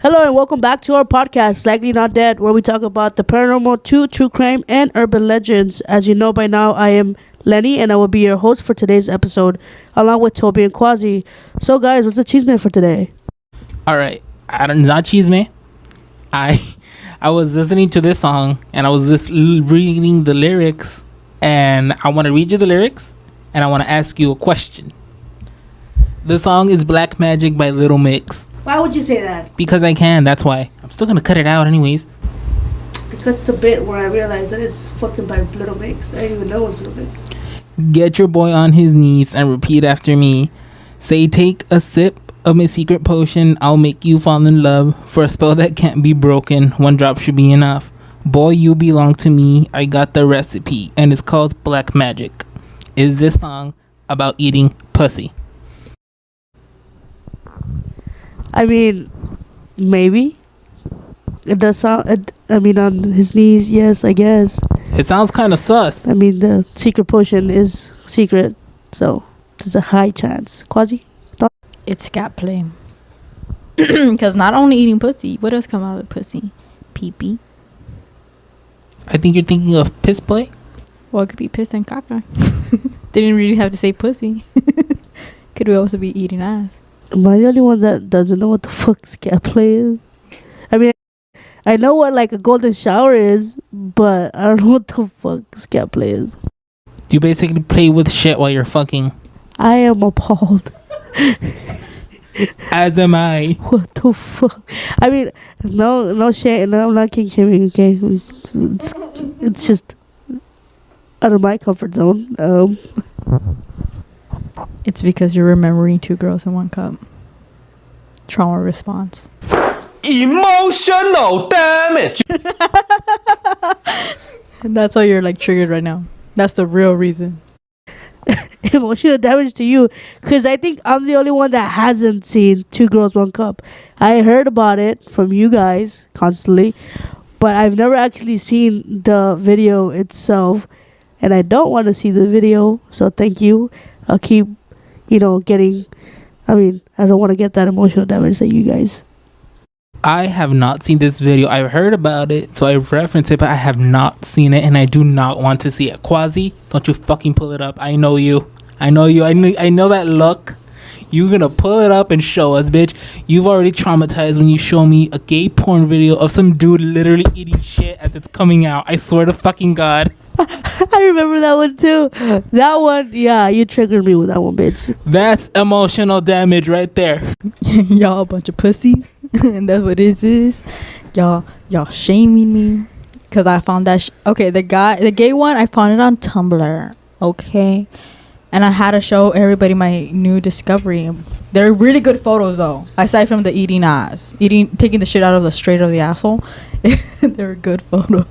Hello and welcome back to our podcast, Likely Not Dead, where we talk about the paranormal, true crime, and urban legends. As you know by now, I am Lenny, and I will be your host for today's episode, along with Toby and Quasi. So, guys, what's the cheeseman for today? All right, it's not cheeseman. I was listening to this song, and I was just reading the lyrics, and I want to read you the lyrics, and I want to ask you a question. The song is Black Magic by Little Mix. Why would you say that? Because I can, that's why. I'm still gonna cut it out anyways. Because it's a bit where I realized that it's fucking by Little Mix. I didn't even know it was Little Mix. Get your boy on his knees and repeat after me. Say, take a sip of my secret potion. I'll make you fall in love. For a spell that can't be broken, one drop should be enough. Boy, you belong to me. I got the recipe, and it's called Black Magic. Is this song about eating pussy? I mean, maybe. It does sound, on his knees, yes, I guess. It sounds kind of sus. I mean, the secret potion is secret, so there's a high chance. Quasi? Thought? It's scat play. Because not only eating pussy, what else come out of pussy? Pee-pee. I think you're thinking of piss play. Well, it could be piss and caca. They didn't really have to say pussy. Could also be eating ass. Am I the only one that doesn't know what the fuck scat play is? I mean, I know what like a golden shower is, but I don't know what the fuck scat play is. You basically play with shit while you're fucking. I am appalled. As am I. What the fuck? I mean, no shit. No, I'm not king shaming. Okay, it's just out of my comfort zone. It's because you're remembering 2 girls in 1 cup. Trauma response. Emotional damage. And that's why you're like triggered right now. That's the real reason. Emotional damage to you, because I think I'm the only one that hasn't seen 2 girls 1 cup. I heard about it from you guys constantly, but I've never actually seen the video itself, and I don't want to see the video, so thank you. I'll keep getting, I don't want to get that emotional damage that you guys. I have not seen this video. I've heard about it, so I reference it, but I have not seen it, and I do not want to see it. Quasi, don't you fucking pull it up. I know you. I know that look. You're gonna pull it up and show us, bitch. You've already traumatized when you show me a gay porn video of some dude literally eating shit as it's coming out. I swear to fucking God. I remember that one too. That one, yeah, you triggered me with that one, bitch. That's emotional damage right there. Y'all a bunch of pussy. And that's what this is. Y'all shaming me because I found that okay, the gay one, I found it on Tumblr. Okay, and I had to show everybody my new discovery. They're really good photos though, aside from the taking the shit out of the straight of the asshole. They're good photos.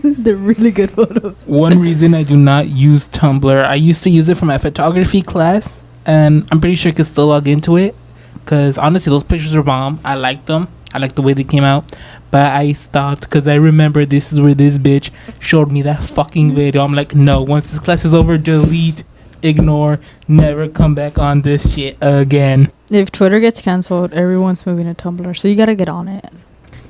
They're really good photos. One reason I do not use Tumblr, I used to use it for my photography class, and I'm pretty sure I could still log into it, because honestly those pictures are bomb. I liked them. I liked the way they came out, but I stopped because I remember this is where this bitch showed me that fucking video. I'm like, no, once this class is over, delete, ignore, never come back on this shit again. If Twitter gets cancelled, everyone's moving to Tumblr, so you gotta get on it.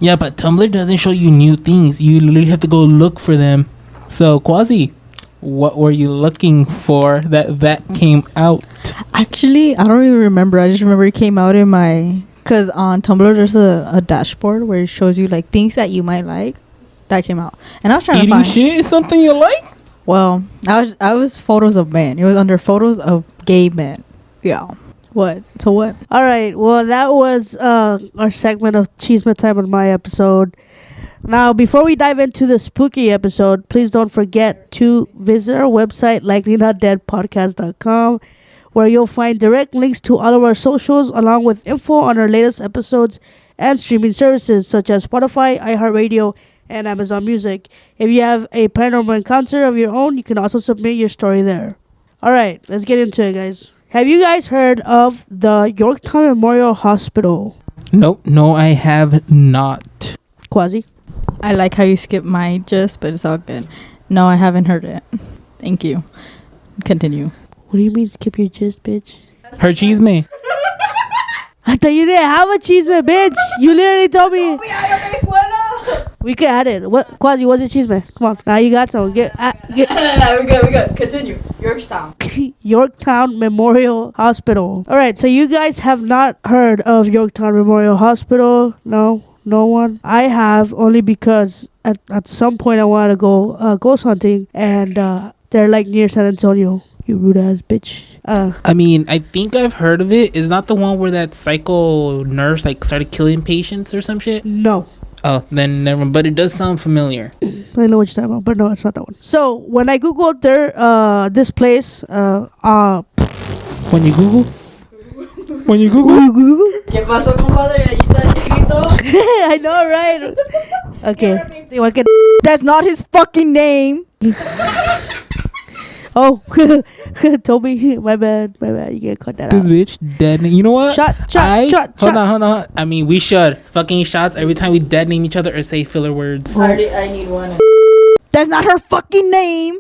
Yeah, but Tumblr doesn't show you new things. You literally have to go look for them. So, Quasi, what were you looking for that came out? Actually, I don't even remember. I just remember it came out in my... Because on Tumblr, there's a dashboard where it shows you, like, things that you might like. That came out. And I was trying to find... Eating shit is something you like? Well, I was photos of men. It was under photos of gay men. Yeah. What? So what? All right. Well, that was our segment of Cheeseman Time on my episode. Now, before we dive into the spooky episode, please don't forget to visit our website, likelynotdeadpodcast.com, where you'll find direct links to all of our socials, along with info on our latest episodes and streaming services such as Spotify, iHeartRadio, and Amazon Music. If you have a paranormal encounter of your own, you can also submit your story there. All right, let's get into it, guys. Have you guys heard of the Yorktown Memorial Hospital? Nope. No, I have not. Quasi. I like how you skip my gist, but it's all good. No, I haven't heard it. Thank you. Continue. What do you mean skip your gist, bitch? Her cheese me. I thought you didn't have a cheeseman, bitch. You literally told me. We could add it. What, Quasi, what's a cheeseman? Come on. Now you got some. Get. We good. Continue. Yorktown. Yorktown Memorial Hospital. All right, so you guys have not heard of Yorktown Memorial Hospital? No one. I have, only because at some point I wanted to go ghost hunting, and they're like near San Antonio. You rude ass bitch. I mean, I think I've heard of it. Is not the one where that psycho nurse like started killing patients or some shit? No. Oh, then never. But it does sound familiar. I know what you're talking about, but no, it's not that one. So when I googled this place, When you Google. ¿Qué pasó, compadre? Ahí está escrito. I know, right? Okay. That's not his fucking name. Oh, Toby, my bad. You get cut that This out. bitch dead. You know what? Shot. Hold on. I mean, we should fucking shots every time we dead name each other or say filler words. I need one. That's not her fucking name.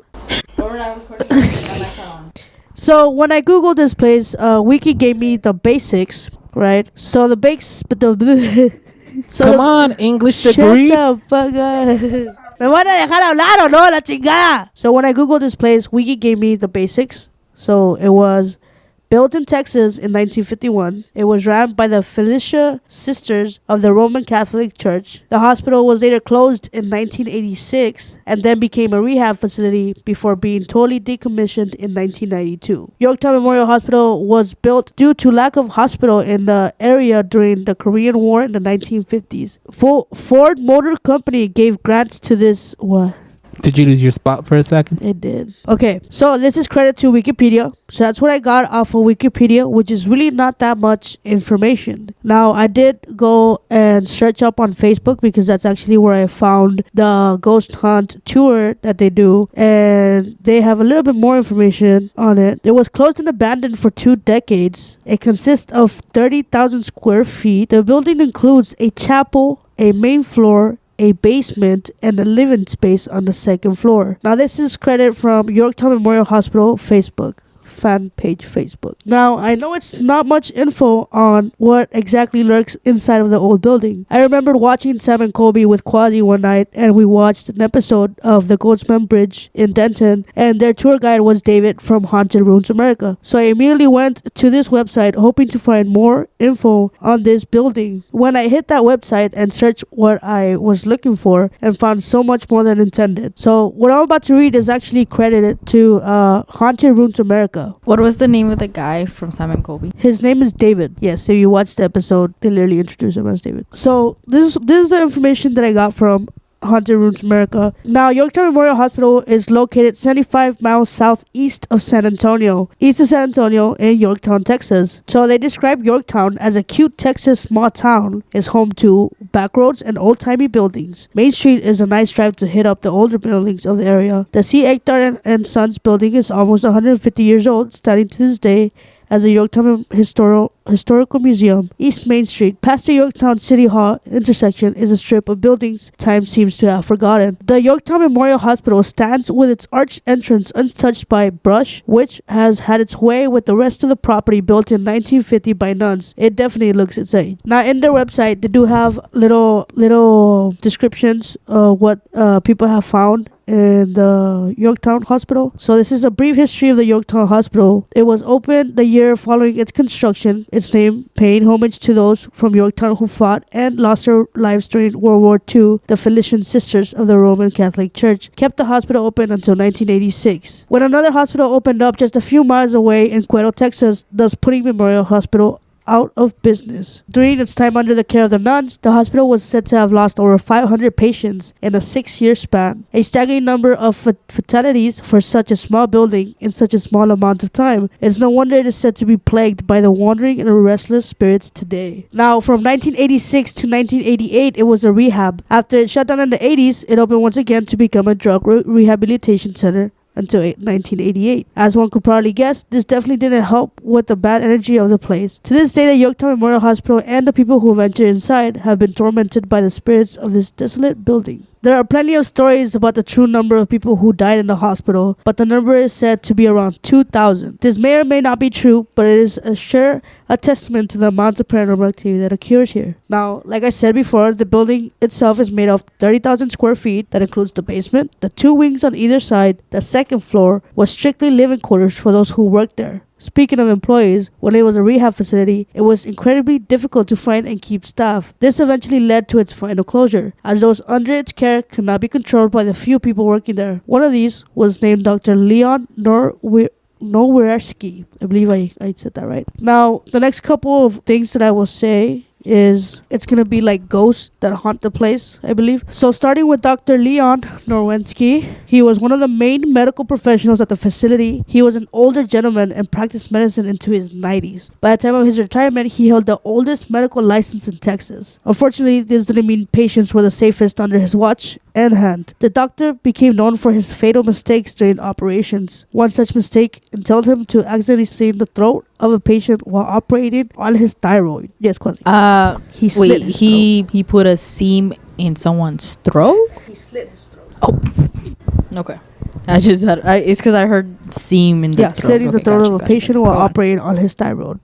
So when I googled this place, Wiki gave me the basics, right? So the basics, but the so Come on, English degree. Shut the fuck up. ¿Me van a dejar hablar o no, la chingada? So when I googled this place, Wiki gave me the basics. So it was built in Texas in 1951. It was ran by the Felicia Sisters of the Roman Catholic Church. The hospital was later closed in 1986 and then became a rehab facility before being totally decommissioned in 1992. Yorktown Memorial Hospital was built due to lack of hospital in the area during the Korean War in the 1950s. Ford Motor Company gave grants to this. What? Did you lose your spot for a second? It did. Okay, so this is credit to Wikipedia. So that's what I got off of Wikipedia, which is really not that much information. Now, I did go and search up on Facebook because that's actually where I found the ghost hunt tour that they do. And they have a little bit more information on it. It was closed and abandoned for 2 decades. It consists of 30,000 square feet. The building includes a chapel, a main floor, a basement, and a living space on the second floor. Now this is credit from Yorktown Memorial Hospital Facebook fan page Facebook. Now I know it's not much info on what exactly lurks inside of the old building. I remember watching Sam and Colby with Quasi one night, and we watched an episode of the Goldsman Bridge in Denton, and their tour guide was David from Haunted Ruins America. So I immediately went to this website hoping to find more info on this building. When I hit that website and searched what I was looking for, and found so much more than intended. So what I'm about to read is actually credited to Haunted Ruins America. What was the name of the guy from Simon Colby? His name is David. Yes, so you watched the episode, they literally introduced him as David. So this is the information that I got from Haunted Ruins America. Now, Yorktown Memorial Hospital is located 75 miles southeast of San Antonio, east of San Antonio in Yorktown, Texas. So they describe Yorktown as a cute Texas small town. It's home to back roads and old-timey buildings. Main Street is a nice drive to hit up the older buildings of the area. The C. Ektar and Sons building is almost 150 years old, standing to this day as a Yorktown Historical Museum. East Main Street, past the Yorktown City Hall intersection, is a strip of buildings time seems to have forgotten. The Yorktown Memorial Hospital stands with its arched entrance untouched by brush, which has had its way with the rest of the property built in 1950 by nuns. It definitely looks its age. Now, in their website, they do have little descriptions of what people have found in the Yorktown Hospital. So this is a brief history of the Yorktown Hospital. It was opened the year following its construction. Its name paying homage to those from Yorktown who fought and lost their lives during World War II. The Felician Sisters of the Roman Catholic Church kept the hospital open until 1986, when another hospital opened up just a few miles away in Cuero, Texas, thus putting Memorial Hospital out of business. During its time under the care of the nuns, the hospital was said to have lost over 500 patients in a 6-year span, a staggering number of fatalities for such a small building in such a small amount of time. It's no wonder it is said to be plagued by the wandering and restless spirits today. Now, from 1986 to 1988, it was a rehab. After it shut down in the 80s, it opened once again to become a drug rehabilitation center until 1988. As one could probably guess, this definitely didn't help with the bad energy of the place. To this day, the Yorktown Memorial Hospital and the people who ventured inside have been tormented by the spirits of this desolate building. There are plenty of stories about the true number of people who died in the hospital, but the number is said to be around 2,000. This may or may not be true, but it is a testament to the amount of paranormal activity that occurs here. Now, like I said before, the building itself is made of 30,000 square feet. That includes the basement, the two wings on either side. The second floor was strictly living quarters for those who worked there. Speaking of employees, when it was a rehab facility, it was incredibly difficult to find and keep staff. This eventually led to its final closure, as those under its care could not be controlled by the few people working there. One of these was named Dr. Leon Nowierski. I believe I said that right. Now, the next couple of things that I will say is it's gonna be like ghosts that haunt the place, I believe. So starting with Dr. Leon Norwensky, he was one of the main medical professionals at the facility. He was an older gentleman and practiced medicine into his 90s. By the time of his retirement, he held the oldest medical license in Texas. Unfortunately, this didn't mean patients were the safest under his watch and hand. The doctor became known for his fatal mistakes during operations. One such mistake entailed him to accidentally slit the throat of a patient while operating on his thyroid. Yes, Quasi. He slit his throat. he put a seam in someone's throat. He slit his throat. Oh, okay. It's because I heard seam in the throat. Slitting the throat of a patient while operating on his thyroid.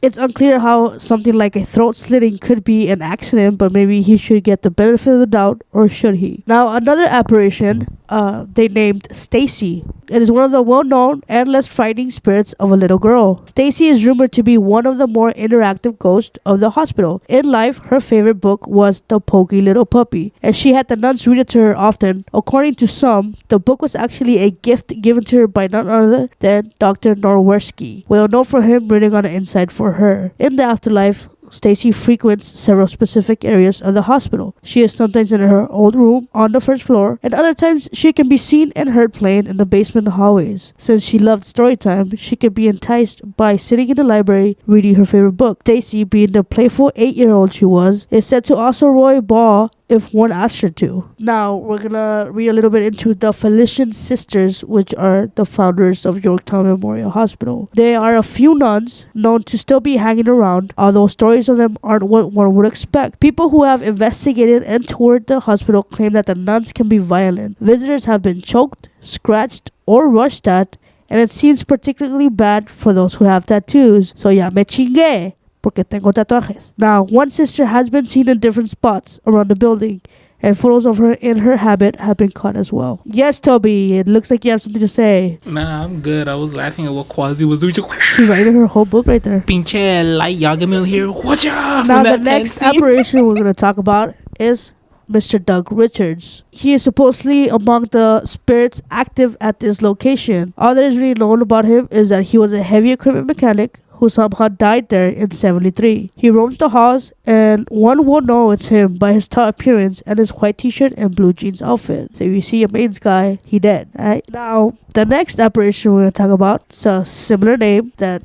It's unclear how something like a throat slitting could be an accident, but maybe he should get the benefit of the doubt, or should he? Now, another apparition, they named Stacy. It is one of the well-known and less frightening spirits of a little girl. Stacy is rumored to be one of the more interactive ghosts of the hospital. In life, her favorite book was The Pokey Little Puppy, and she had the nuns read it to her often. According to some, the book was actually a gift given to her by none other than Dr. Norwersky. We'll know for him reading on the inside for her. In the afterlife, Stacy frequents several specific areas of the hospital. She is sometimes in her old room on the first floor, and other times she can be seen and heard playing in the basement hallways. Since she loved story time, she could be enticed by sitting in the library reading her favorite book. Stacy, being the playful 8-year-old she was, is said to also roll a ball if one asked her to. Now, we're gonna read a little bit into the Felician Sisters, which are the founders of Yorktown Memorial Hospital. They are a few nuns known to still be hanging around, although stories of them aren't what one would expect. People who have investigated and toured the hospital claim that the nuns can be violent. Visitors have been choked, scratched, or rushed at, and it seems particularly bad for those who have tattoos. So ya me chingué, porque tengo tatuajes. Now, one sister has been seen in different spots around the building, and photos of her in her habit have been caught as well. Yes, Toby, it looks like you have something to say. Nah, I'm good. I was laughing at what Quasi was doing. She's writing her whole book right there. Pinche light, y'all get me here. Watch out! Now, the next apparition we're going to talk about is Mr. Doug Richards. He is supposedly among the spirits active at this location. All that is really known about him is that he was a heavy equipment mechanic who somehow died there in 73. He roams the halls, and one will know it's him by his tall appearance and his white t-shirt and blue jeans outfit. So if you see a main guy, he dead. Right? Now, the next apparition we're going to talk about is a similar name that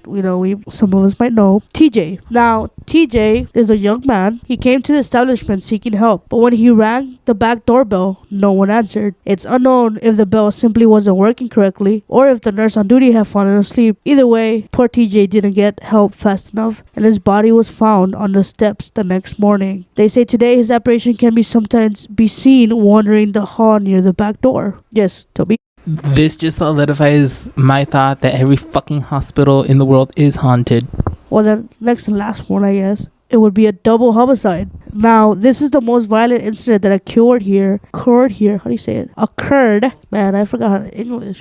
some of us might know, TJ. Now, TJ is a young man. He came to the establishment seeking help, but when he rang the back doorbell, no one answered. It's unknown if the bell simply wasn't working correctly or if the nurse on duty had fallen asleep. Either way, poor TJ didn't get help fast enough, and his body was found on the steps the next morning. They say today his apparition can be sometimes be seen wandering the hall near the back door. Yes, Toby? This just solidifies my thought that every fucking hospital in the world is haunted. Well, then, next and last one, I guess. It would be a double homicide. Now, this is the most violent incident that occurred here. How do you say it? Occurred. Man, I forgot how to English.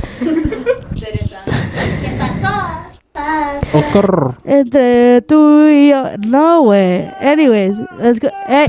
Entre tú y yo. No way. Anyways, let's go. Hey,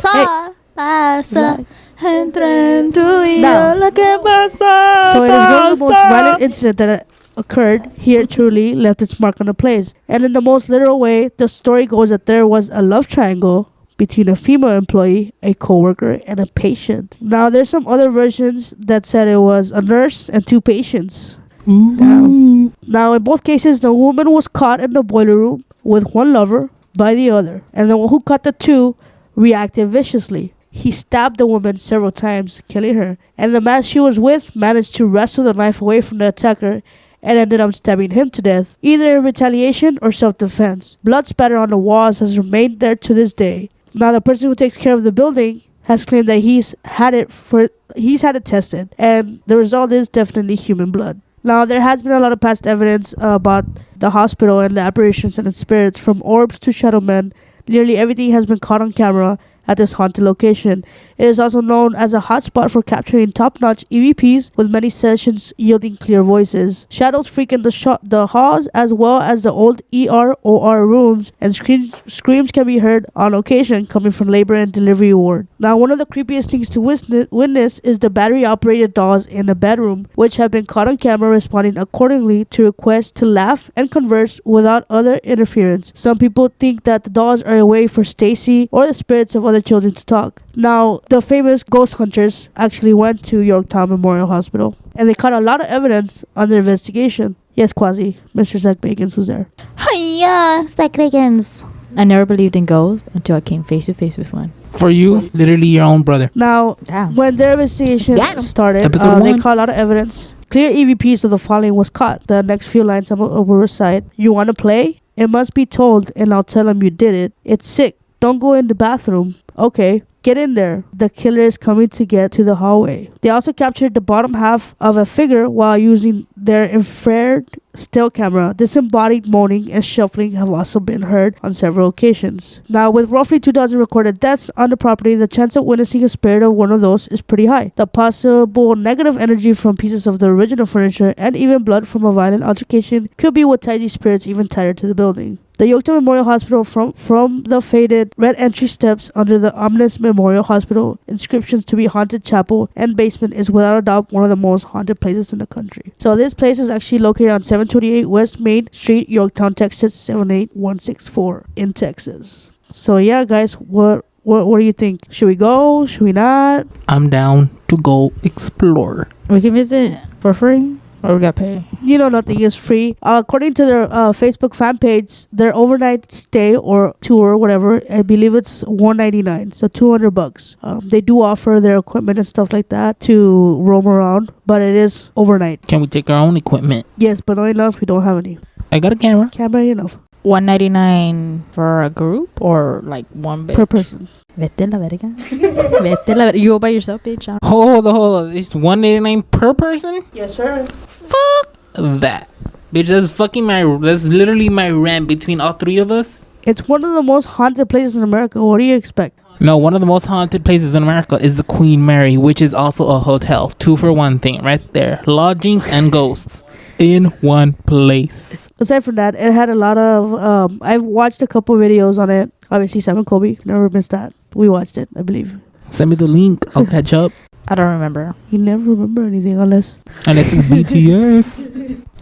Entre tú y yo, lo que pasa. So it is one of the most violent incidents that occurred here truly left its mark on the place. And in the most literal way, the story goes that there was a love triangle between a female employee, a co-worker, and a patient. Now, there's some other versions that said it was a nurse and 2 patients. Now, in both cases, the woman was caught in the boiler room with one lover by the other, and the one who caught the 2 reacted viciously. he stabbed the woman several times, killing her. And the man she was with managed to wrestle the knife away from the attacker and ended up stabbing him to death, either in retaliation or self-defense. Blood spatter on the walls has remained there to this day. Now, the person who takes care of the building has claimed that he's had it tested, and the result is definitely human blood. Now, there has been a lot of past evidence about the hospital and the apparitions and its spirits, from orbs to shadow men. Nearly everything has been caught on camera at this haunted location. It is also known as a hotspot for capturing top-notch EVPs, with many sessions yielding clear voices. Shadows frequent the halls as well as the old ER/OR rooms, and screams can be heard on occasion coming from labor and delivery ward. Now, one of the creepiest things to witness is the battery-operated dolls in the bedroom, which have been caught on camera responding accordingly to requests to laugh and converse without other interference. Some people think that the dolls are a way for Stacy or the spirits of other children to talk. Now, the famous ghost hunters actually went to Yorktown Memorial Hospital, and they caught a lot of evidence on their investigation. Yes, Quasi, Mr. Zach Bagans was there. Hiya, Zach Bagans. I never believed in ghosts until I came face to face with one. For you, literally your own brother. Now, when their investigation started, they caught a lot of evidence. Clear EVPs of the following was caught. The next few lines I will recite. You want to play? It must be told, and I'll tell him you did it. It's sick. Don't go in the bathroom. Okay. Get in there. The killer is coming to get to the hallway. They also captured the bottom half of a figure while using their infrared still camera. Disembodied moaning and shuffling have also been heard on several occasions. Now, with roughly 2,000 recorded deaths on the property, the chance of witnessing a spirit of one of those is pretty high. The possible negative energy from pieces of the original furniture and even blood from a violent altercation could be what ties these spirits even tighter to the building. The Yorktown Memorial Hospital, from the faded red entry steps under the ominous Memorial Hospital inscriptions to be haunted chapel and basement, is without a doubt one of the most haunted places in the country. So this place is actually located on 728 West Main Street, Yorktown, Texas 78164 in Texas. So yeah, guys, what do you think? Should we go? Should we not? I'm down to go explore. We can visit for free. Or we got pay. You know, nothing is free. According to their Facebook fan page, their overnight stay or tour or whatever, I believe it's $199, so $200. They do offer their equipment and stuff like that to roam around, but it is overnight. Can we take our own equipment? Yes, but knowing us, we don't have any. I got a camera. Camera enough. $199 for a group or like one bitch? Per person. Vete la verga. Vete la verga. You go by yourself, bitch. Hold on. It's $189 per person? Yes, sir. Fuck that. Bitch, that's literally my rent between all three of us. It's one of the most haunted places in America. What do you expect? No, one of the most haunted places in America is the Queen Mary, which is also a hotel. 2 for 1 thing right there. Lodgings and ghosts in one place. Aside from that, it had a lot of I've watched a couple videos on it. Obviously, Sam and Kobe, never missed that. We watched it, I believe. Send me the link. I'll catch up. I don't remember. You never remember anything unless it's BTS.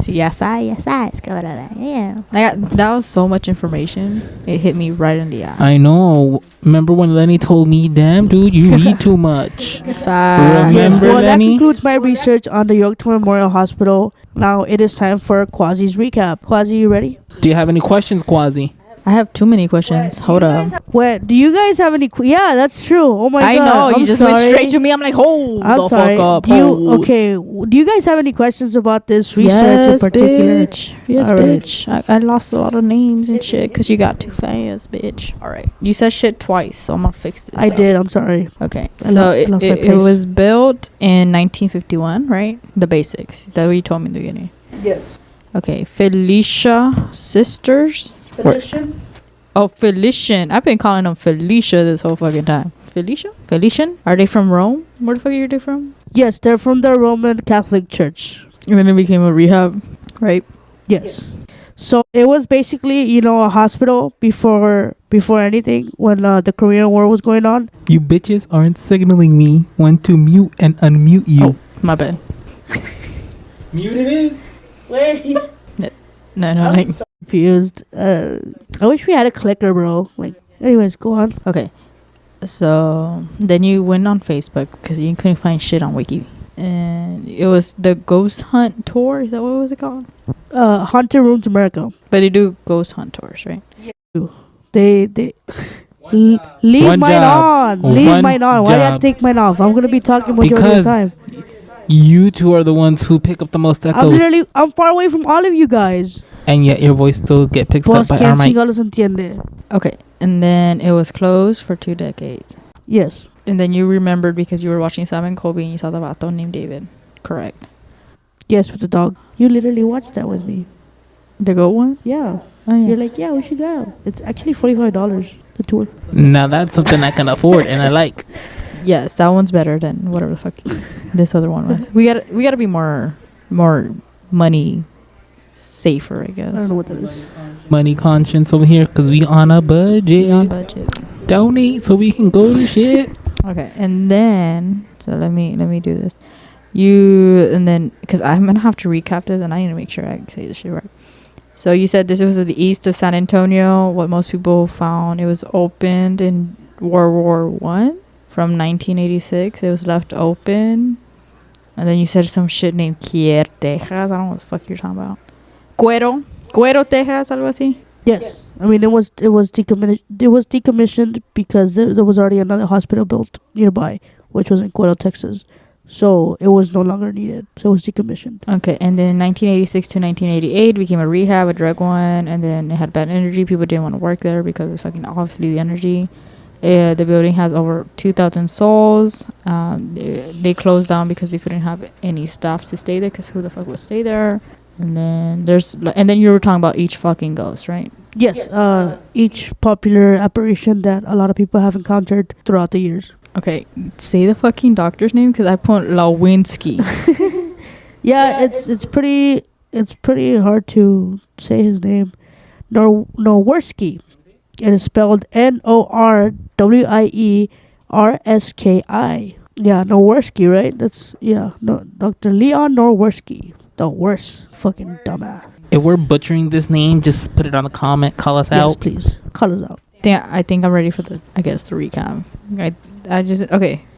Yes, it's going on. Yeah. That was so much information. It hit me right in the eye. I know. Remember when Lenny told me, damn, dude, you read too much. Remember, well, Lenny? That concludes my research on the Yorktown Memorial Hospital. Now it is time for Quasi's recap. Quasi, you ready? Do you have any questions, Quasi? I have too many questions. Hold up. Do you guys have any? Yeah, that's true. Oh my god! I know. I'm You just sorry. went straight to me. I'm like, hold the fuck up. Okay. Do you guys have any questions about this research in particular? Bitch. Yes, all bitch. Right. I lost a lot of names and shit because you got too fast, bitch. All right. You said shit twice, so I'm gonna fix this. I did. I'm sorry. Okay. So it was built in 1951, right? The basics. That's what you told me in the beginning. Yes. Okay. Felicia Sisters. Felician? Oh, Felician. I've been calling them Felicia this whole fucking time. Felician? Are they from Rome? Where the fuck are they from? Yes, they're from the Roman Catholic Church. And then it became a rehab, right? Yes. So it was basically, a hospital before anything when the Korean War was going on. You bitches aren't signaling me when to mute and unmute you. Oh, my bad. Mute it is. Wait. No, like... confused. I wish we had a clicker, bro. Anyways, go on. Okay. So then you went on Facebook because you couldn't find shit on Wiki. And it was the Ghost Hunt Tour. Is that what was it called? Haunted Rooms America. But they do ghost hunt tours, right? Yeah. They Leave One mine job. on. Leave One mine on. Why you gotta job. take mine off? I'm gonna be talking majority of the Because time. you two are the ones who pick up the most echoes, I'm far away from all of you guys. and yet your voice still get picked Boss, up by our ¿quién mic. chingados entiende? Okay, and then it was closed for 2 decades. Yes. And then you remembered because you were watching Sam and Colby and you saw the vato named David. Correct. Yes, with the dog. You literally watched that with me. The goat one? Yeah. Oh, yeah. You're like, yeah, we should go. It's actually $45, the tour. Now that's something I can afford and I like. Yes, that one's better than whatever the fuck this other one was. We gotta be more money safer, I I guess. don't know what that is. Money conscience over here because we on a budget. On budgets. Donate so we can go to shit. Okay, and then so let me do this. And then because I'm gonna have to recap this, and I need to make sure I say this shit right. So you said this was at the east of San Antonio. What most people found, it was opened in World War One. From 1986, it was left open. And then you said some shit named Quier, Texas. I don't know what the fuck you're talking about. Cuero, Texas, algo así. Yes. I mean, it was decommissioned because there was already another hospital built nearby, which was in Cuero, Texas. So it was no longer needed. So it was decommissioned. Okay, and then in 1986 to 1988 became a rehab, a drug one, and then it had bad energy. People didn't want to work there because it's fucking obviously the energy. The building has over 2,000 souls. They closed down because they couldn't have any staff to stay there because who the fuck would stay there? And then you were talking about each fucking ghost, right? Yes. Each popular apparition that a lot of people have encountered throughout the years. Okay, say the fucking doctor's name because I put Lewinsky. Yeah, it's pretty hard to say his name. Norwerski. It is spelled Norwierski. Yeah, Norwerski, right? Dr. Leon Norwerski. The worst fucking dumbass. If we're butchering this name, just put it on a comment. Call us Yes, out. please. Call us out. I think I'm ready for the recap.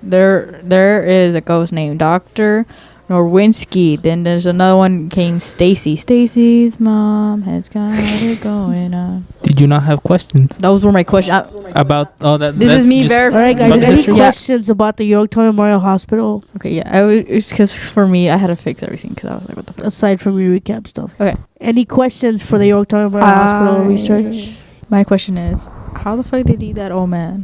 There is a ghost named Dr. Norwinski. Then there's another one came Stacy. Stacy's mom has got it going on. Did you not have questions Those were my questions. about all that? This that's is me just- verifying. All right, guys. About the Any history? questions about the Yorktown Memorial Hospital Okay, yeah. It's because for me, I had to fix everything because I was like, what the fuck? aside from your recap stuff? Okay. Any questions for the Yorktown Memorial Hospital research? My question is, how the fuck did he that old man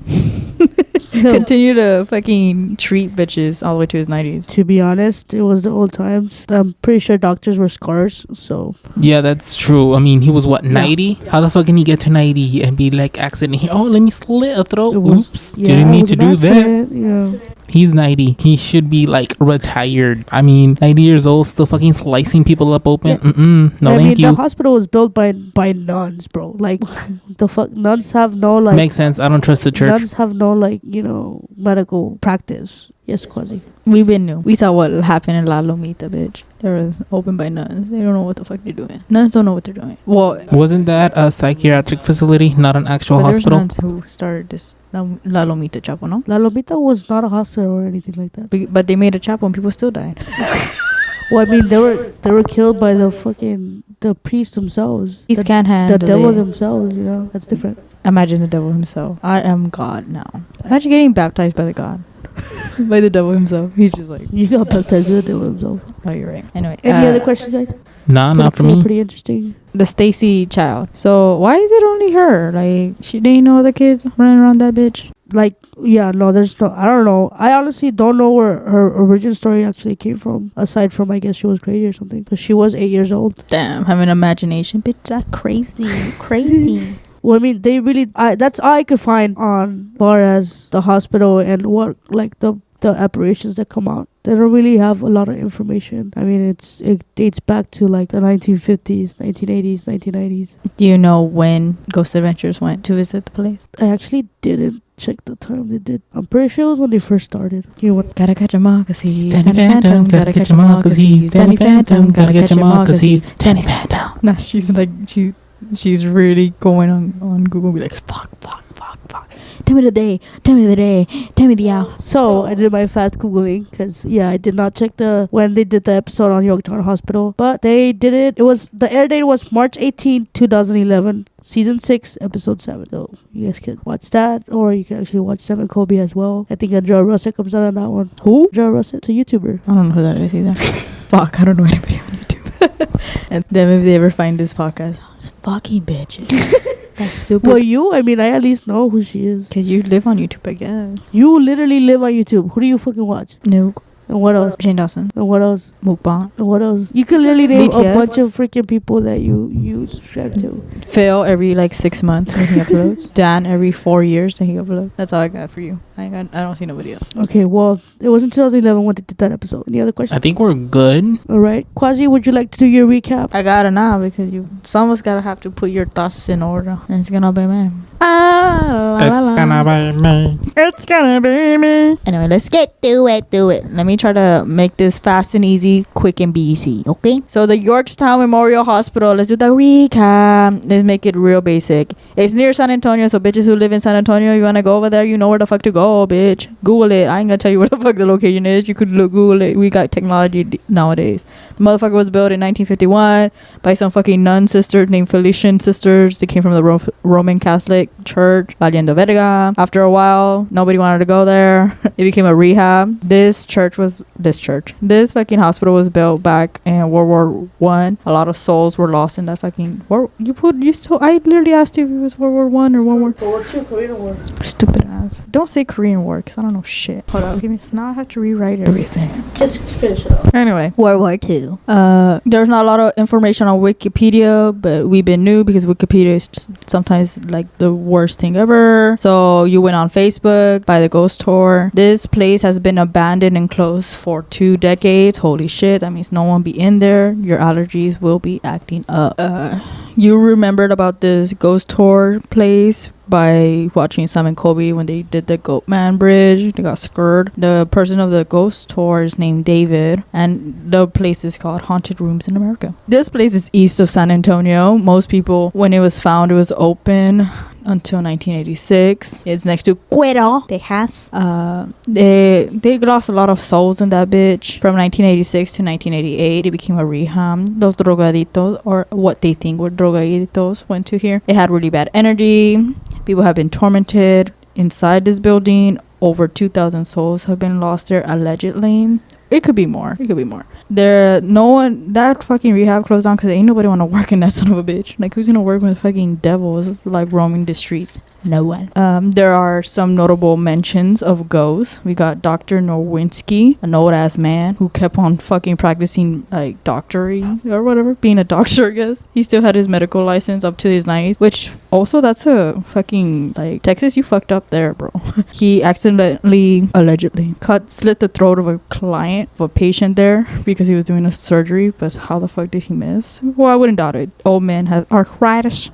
continue to fucking treat bitches all the way to his 90s? To be honest, it was the old times. I'm pretty sure doctors were scarce, so Yeah, that's true. I mean, he was what, 90? How the fuck can he get to 90 and be like accident? Oh, let me slit a throat. It was- Oops, didn't it need was to an do that. accident, yeah. He's 90. He should be like retired. I mean, 90 years old, still fucking slicing people up open. Yeah. No, I thank mean, you. the hospital was built by nuns, bro. Like, the fuck, nuns have no like. Makes sense. I don't trust the church. Nuns have no like, medical practice. Yes, Quasi. We've been new. We saw what happened in La Lomita, bitch. There was opened by nuns. They don't know what the fuck they're doing. Nuns don't know what they're doing. Well, Wasn't that a psychiatric facility, not an actual but there's hospital? nuns who started this La Lomita chapel, no? La Lomita was not a hospital or anything like that. But they made a chapel and people still died. Well, I mean, they were killed by the priests themselves. Priests can't The handle devil it. themselves, that's different. Imagine the devil himself. I am God now. Imagine getting baptized by the God. By the devil himself. He's just like, You got baptized with the devil himself. oh, you're right. Anyway. Any other questions, guys? Nah, not for me. Pretty interesting. The Stacy child. So why is it only her? Like, she didn't know other kids running around that bitch? Like, yeah, no, there's no, I don't know. I honestly don't know where her origin story actually came from. Aside from, I guess she was crazy or something. Because she was 8 years old. Damn, have an imagination. Bitch, that's crazy. Crazy. Well, I mean, they really, that's all I could find on far as the hospital and what, like, the apparitions that come out. They don't really have a lot of information. I mean, it dates back to, like, the 1950s, 1980s, 1990s. Do you know when Ghost Adventures went to visit the place? I actually didn't check the time they did. I'm pretty sure it was when they first started. You know what? Gotta catch 'em all 'cause he's Danny Phantom, gotta catch 'em all 'cause he's Danny Phantom, gotta catch 'em all 'cause he's Danny Phantom. Nah, she's like, she's really going on Google and be like, fuck. Tell me the day. Tell me the day. Tell me the hour. So I did my fast googling because I did not check when they did the episode on Yorktown Hospital, but they did it. It was the air date was March 18, 2011, season 6, episode 7. So you guys can watch that, or you can actually watch Sam and Kobe as well. I think Andrea Russett comes out on that one. Who? Andrea Russett, a YouTuber. I don't know who that is either. Fuck, I don't know anybody on YouTube. And then if they ever find this podcast, fucking bitches. That's stupid. Well, I at least know who she is. Because you live on YouTube, I guess. You literally live on YouTube. Who do you fucking watch? Nuke. And what else? Shane Dawson. And what else? Mukbang. And what else? You can literally name BTS. a bunch of freaking people that you subscribe to. Phil every 6 months when he uploads. Dan every 4 years that he uploads. That's all I got for you. I don't see nobody else. Okay, well, it was in 2011 when they did that episode. Any other questions? I think we're good. All right. Quasi, would you like to do your recap? I got it now because someone's gotta have to put your thoughts in order. And it's gonna be me. It's gonna be me. Anyway, let's get do it. Let me try to make this fast and easy, quick and easy, okay? So the Yorktown Memorial Hospital, let's do the recap. Let's make it real basic. It's near San Antonio, so bitches who live in San Antonio, you wanna go over there, you know where the fuck to go, bitch. Google it. I ain't gonna tell you where the fuck the location is. You could Google it. We got technology nowadays. The motherfucker was built in 1951 by some fucking nun sisters named Felician sisters. They came from the Roman Catholic Church, Valiendo Verga. After a while, nobody wanted to go there. It became a rehab. This fucking hospital was built back in World War One. A lot of souls were lost in that fucking war. I literally asked you if it was World War One or World War II, Korean War. Stupid ass. Don't say Korean War because I don't know shit. Hold on, now I have to rewrite everything. Just finish it off. Anyway, World War II. There's not a lot of information on Wikipedia, but we've been new because Wikipedia is sometimes the worst thing ever. So you went on Facebook, by the ghost tour. This place has been abandoned and closed for 2 decades. Holy shit, that means no one be in there. Your allergies will be acting up. You remembered about this ghost tour place by watching Sam and Kobe when they did the Goatman Bridge. They got scared. The person of the ghost tour is named David, and the place is called Haunted Rooms in America. This place is east of San Antonio. Most people, when it was found, it was open until 1986. It's next to Cuero, Texas. They lost a lot of souls in that bitch. From 1986 to 1988, it became a rehab. Those drogaditos, or what they think were drogaditos, went to here. It had really bad energy. People have been tormented inside this building. Over 2,000 souls have been lost there, allegedly. It could be more. That fucking rehab closed down because ain't nobody want to work in that son of a bitch. Who's gonna work with fucking devils roaming the streets? No one. There are some notable mentions of ghosts. We got Dr. Nowinski, an old ass man who kept on fucking practicing doctory or whatever, being a doctor, I guess. He still had his medical license up to his 90s, which also that's a fucking Texas, you fucked up there, bro. He accidentally, allegedly, slit the throat of a client, of a patient there because he was doing a surgery. But how the fuck did he miss? Well, I wouldn't doubt it. Old man has arthritis.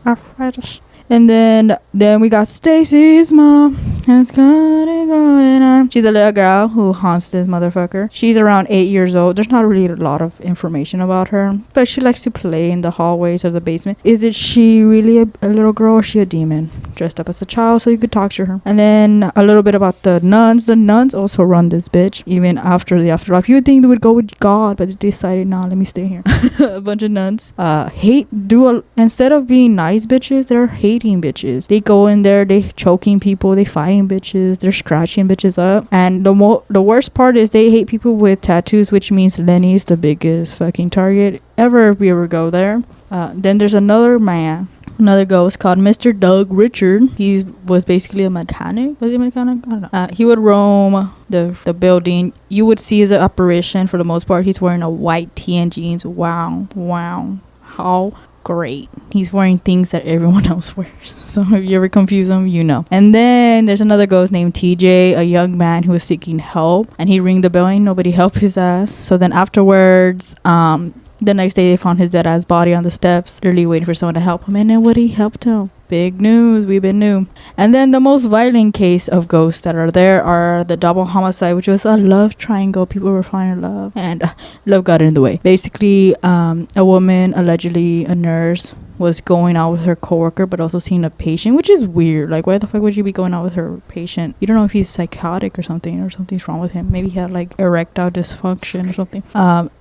And then we got Stacy's mom. It's going on. She's a little girl who haunts this motherfucker. She's around 8 years old. There's not really a lot of information about her, but she likes to play in the hallways of the basement. Is she really a little girl, or is she a demon dressed up as a child so you could talk to her? And then a little bit about the nuns. The nuns also run this bitch even after the afterlife. You would think they would go with God, but they decided, nah, let me stay here. A bunch of nuns instead of being nice bitches, they're hating bitches. They go in there, they choking people, they fighting bitches, they're scratching bitches up. And the worst part is they hate people with tattoos, which means Lenny's the biggest fucking target ever if we ever go there. Then there's another ghost called Mr. Doug Richard. He was basically a mechanic. Was he a mechanic? I don't know. He would roam the building. You would see his apparition for the most part. He's wearing a white tee and jeans. Wow. How great. He's wearing things that everyone else wears. So if you ever confuse him, you know. And then there's another ghost named TJ, a young man who was seeking help. And he ring the bell, ain't nobody help his ass. So then afterwards, the next day they found his dead ass body on the steps, literally waiting for someone to help him. And then he helped him. Big news, we've been new. And then the most violent case of ghosts that are there are the double homicide, which was a love triangle. People were falling in love, and love got in the way. Basically, a woman, allegedly a nurse, was going out with her coworker, but also seeing a patient, which is weird. Like, why the fuck would you be going out with her patient? You don't know if he's psychotic or something's wrong with him. Maybe he had like erectile dysfunction or something.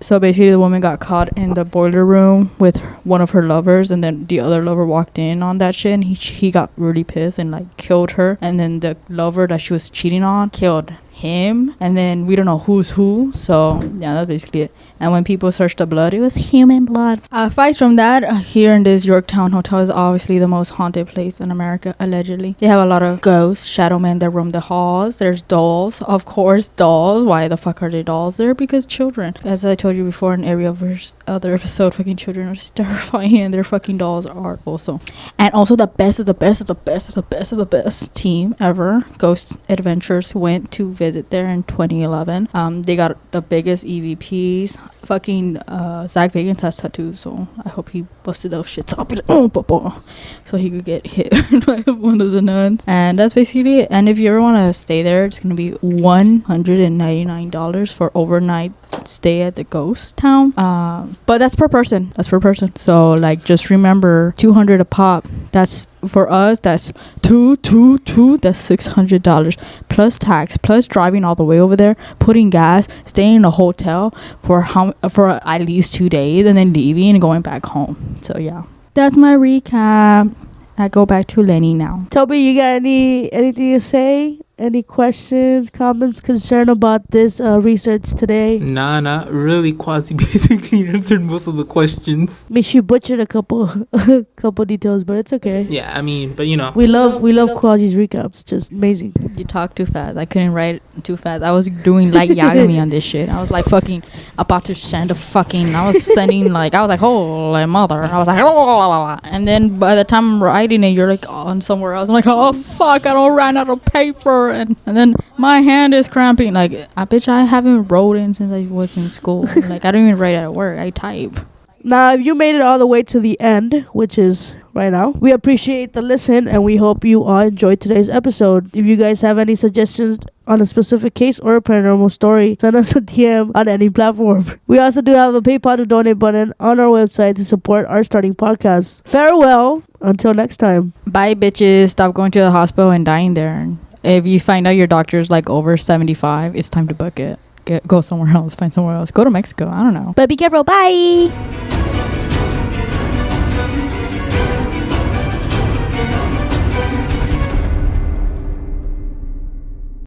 So basically the woman got caught in the boiler room with one of her lovers, and then the other lover walked in on that shit, and he got really pissed and like killed her, and then the lover that she was cheating on killed him, and then we don't know who's who. So yeah, that's basically it. And when people searched the blood, it was human blood. Aside from that, here in this Yorktown hotel is obviously the most haunted place in America, allegedly. They have a lot of ghosts, shadow men that roam the halls. There's dolls, of course, dolls. Why the fuck are there dolls there? Because children. As I told you before in every other episode, fucking children are terrifying, and their fucking dolls are also. And also the best team ever, Ghost Adventures, went to visit there in 2011. They got the biggest EVPs. Fucking Zach Bagans has tattoos, so I hope he busted those shits up, so he could get hit by one of the nuns. And that's basically it. And if you ever want to stay there, it's gonna be $199 for overnight stay at the ghost town. But that's per person. So like, just remember, $200 a pop. That's for us. That's two. That's $600 plus tax, plus driving all the way over there, putting gas, staying in a hotel for at least 2 days, and then leaving and going back home. So yeah, that's my recap. I go back to Lenny now. Toby, you got anything to say? Any questions, comments, concern about this research today? Nah, not really. Quasi basically answered most of the questions. I mean, she butchered a couple details, but it's okay. Yeah, I mean, but you know, we love Quasi's recaps. Just amazing. You talk too fast. I couldn't write too fast. I was doing like Yagami on this shit. I was like fucking about to send I was sending like, I was like, holy mother. I was like, oh, and then by the time I'm writing it, you're like on somewhere else. I'm like, oh fuck, I don't run out of paper. And then my hand is cramping. Like, I bitch, I haven't wrote in since I was in school. Like, I don't even write at work. I type. Now, if you made it all the way to the end, which is right now, we appreciate the listen, and we hope you all enjoyed today's episode. If you guys have any suggestions on a specific case or a paranormal story, send us a DM on any platform. We also do have a PayPal to donate button on our website to support our starting podcast. Farewell until next time. Bye, bitches. Stop going to the hospital and dying there. If you find out your doctor's like over 75, it's time to book it. Go somewhere else. Find somewhere else. Go to Mexico. I don't know. But be careful. Bye.